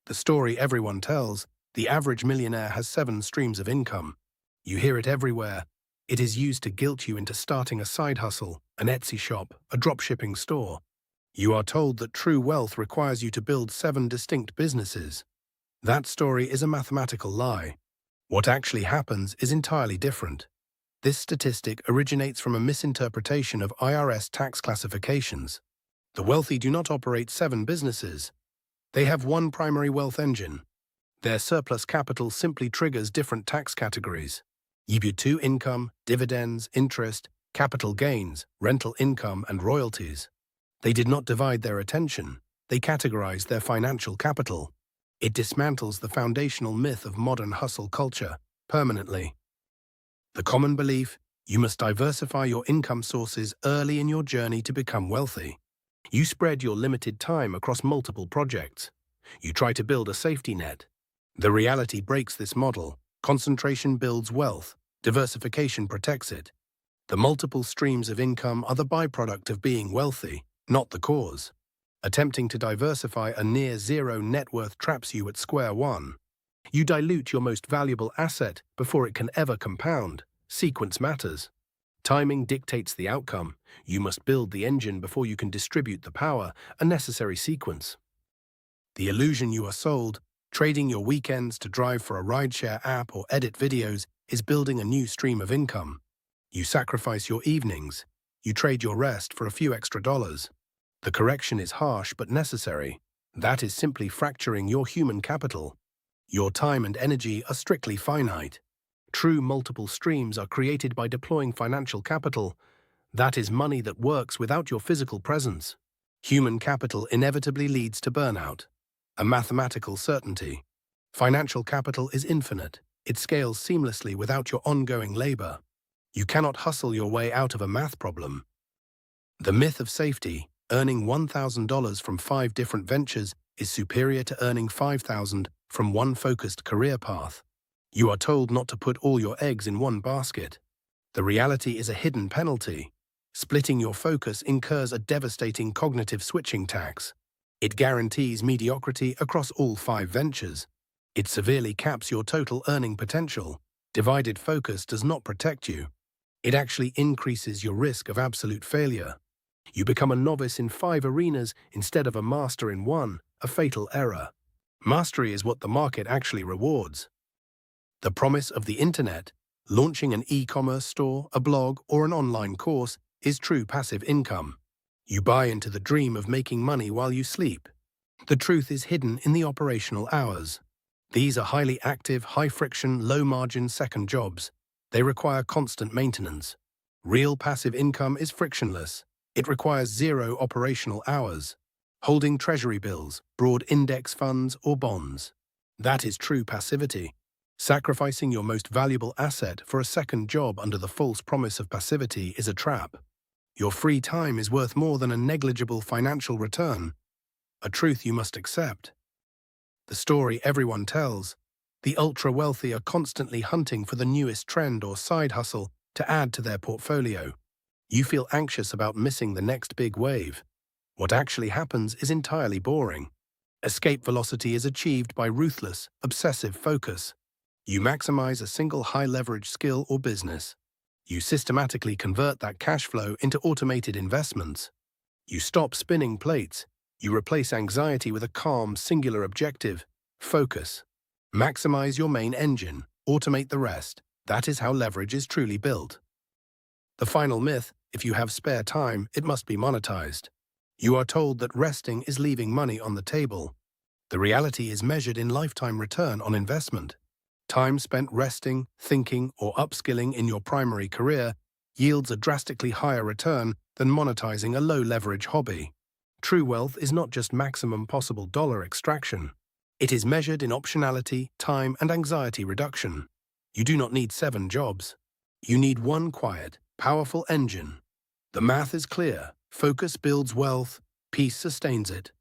The story everyone tells, the average millionaire has 7 streams of income. You hear it everywhere. It is used to guilt you into starting a side hustle, an Etsy shop, a dropshipping store. You are told that true wealth requires you to build 7 distinct businesses. That story is a mathematical lie. What actually happens is entirely different. This statistic originates from a misinterpretation of IRS tax classifications. The wealthy do not operate 7 businesses. They have one primary wealth engine. Their surplus capital simply triggers different tax categories. EB2 income, dividends, interest, capital gains, rental income, and royalties. They did not divide their attention. They categorized their financial capital. It dismantles the foundational myth of modern hustle culture permanently. The common belief: you must diversify your income sources early in your journey to become wealthy. You spread your limited time across multiple projects. You try to build a safety net. The reality breaks this model. Concentration builds wealth. Diversification protects it. The multiple streams of income are the byproduct of being wealthy, not the cause. Attempting to diversify a near-zero net worth traps you at square one. You dilute your most valuable asset before it can ever compound. Sequence matters. Timing dictates the outcome. You must build the engine before you can distribute the power, a necessary sequence. The illusion you are sold, trading your weekends to drive for a rideshare app or edit videos, is building a new stream of income. You sacrifice your evenings. You trade your rest for a few extra dollars. The correction is harsh but necessary. That is simply fracturing your human capital. Your time and energy are strictly finite. True multiple streams are created by deploying financial capital. That is money that works without your physical presence. Human capital inevitably leads to burnout. A mathematical certainty. Financial capital is infinite. It scales seamlessly without your ongoing labor. You cannot hustle your way out of a math problem. The myth of safety, earning $1,000 from 5 different ventures, is superior to earning $5,000 from one focused career path. You are told not to put all your eggs in one basket. The reality is a hidden penalty. Splitting your focus incurs a devastating cognitive switching tax. It guarantees mediocrity across all 5 ventures. It severely caps your total earning potential. Divided focus does not protect you. It actually increases your risk of absolute failure. You become a novice in 5 arenas instead of a master in one, a fatal error. Mastery is what the market actually rewards. The promise of the internet, launching an e-commerce store, a blog, or an online course, is true passive income. You buy into the dream of making money while you sleep. The truth is hidden in the operational hours. These are highly active, high-friction, low-margin second jobs. They require constant maintenance. Real passive income is frictionless. It requires 0 operational hours. Holding treasury bills, broad index funds, or bonds. That is true passivity. Sacrificing your most valuable asset for a second job under the false promise of passivity is a trap. Your free time is worth more than a negligible financial return. A truth you must accept. The story everyone tells. The ultra-wealthy are constantly hunting for the newest trend or side hustle to add to their portfolio. You feel anxious about missing the next big wave. What actually happens is entirely boring. Escape velocity is achieved by ruthless, obsessive focus. You maximize a single high-leverage skill or business. You systematically convert that cash flow into automated investments. You stop spinning plates. You replace anxiety with a calm, singular objective: focus. Maximize your main engine. Automate the rest. That is how leverage is truly built. The final myth: if you have spare time, it must be monetized. You are told that resting is leaving money on the table. The reality is measured in lifetime return on investment. Time spent resting, thinking, or upskilling in your primary career yields a drastically higher return than monetizing a low-leverage hobby. True wealth is not just maximum possible dollar extraction. It is measured in optionality, time, and anxiety reduction. You do not need 7 jobs. You need one quiet, powerful engine. The math is clear. Focus builds wealth. Peace sustains it.